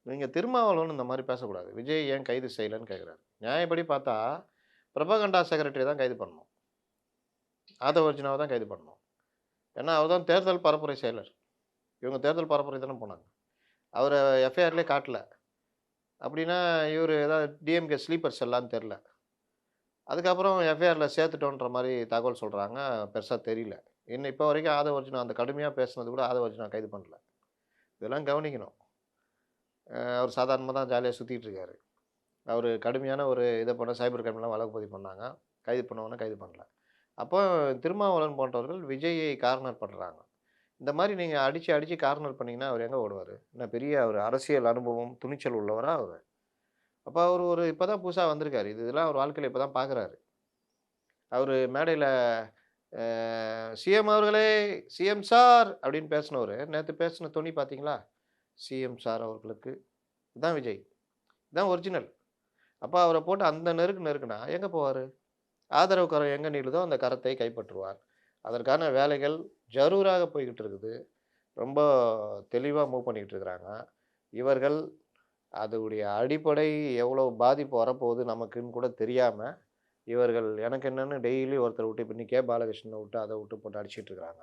நீங்க திருமாவளவன் இந்த மாரி பேசக்கூடாது. விஜய் ஏன் கைது செய்யலன்னு கேட்கிறாரு. நியாயப்படி பார்த்தா, பிரபகண்டா செக்ரட்டரிய தான் கைது பண்ணணும். ஆதவ அர்ஜுனாவ தான் கைது பண்ணணும். ஏன்னா, அவர் தான் தேர்தல் பரப்புரை செயலர். இவங்க தேர்தல் பரப்புரை தானே போனாங்க. அவர எஃப்ஐஆர்லயே காட்டல. அப்படின்னா, இவரு ஏதாவது டிஎம்கே ஸ்லீப்பர் செல்லான்னு தெரியல. அதுக்கப்புறம் எஃப்ஐஆர்ல சேர்த்துட்டோன்ற மாரி தகவல் சொல்றாங்க. பெருசா தெரியல. இன்னும் இப்போ வரைக்கும் ஆதவ அர்ஜுனா அந்த கடுமையா பேசினது கூட ஆதவ அர்ஜுனா கைது பண்ணல. இதெல்லாம் கவனிக்கணும். அவர் சாதாரணமா தான் ஜாலியா சுத்திட்டு இருக்காரு. அவரு கடுமையான ஒரு இத பண்ண சைபர் கிரைம்லாம் வழக்கு பதிவு பண்ணாங்க. கைது பண்ணவன கைது பண்ணல. அப்போ திருமாவளவன் போன்றவர்கள் விஜய்யை கார்னர் பண்றாங்க. இந்த மாரி நீங்க அடிச்சு, அடிச்சு கார்னர் பண்ணீங்கன்னா, அவரு எங்க ஓடுவாரு? என்ன பெரிய ஒரு அரசியல் அனுபவம், துணிச்சல் உள்ளவரா அவரு? அப்ப அவரு ஒரு இப்ப தான் புதுசா வந்திருக்காரு. இதெல்லாம் அவர் வாழ்க்கையில இப்ப தான் பார்க்குறாரு. அவரு மேடையில அ "சிஎம் அவர்களே, சிஎம் சார்" அப்படின்னு பேசினவரு, நேத்து பேசின தொனி பார்த்தீங்களா? "சிஎம் சார் அவர்களுக்கு" இதான் விஜய். இதான் ஒரிஜினல். அப்ப அவர போட்டு அந்த நெருக்கு நெருக்குனா எங்க போவாரு? ஆதரவு கரம் எங்க நீளுதோ அந்த கரத்தை கைப்பற்றுவார். அதற்கான வேலைகள் ஜரூராக போய்க்கிட்டு இருக்குது. ரொம்ப தெளிவா மூவ் பண்ணிக்கிட்டு இருக்கிறாங்க. இவர்கள் அதோடைய அடிப்படை எவ்வளவு பாதிப்பு வரப்போகுது நமக்குன்னு கூட தெரியாம, இவர்கள் எனக்கு என்னன்னு டெய்லி ஒருத்தர விட்டு இப்ப இன்னைக்கு கே. பாலகிருஷ்ணன விட்டு, அத விட்டு போட்டு அடிச்சிட்டு இருக்கிறாங்க.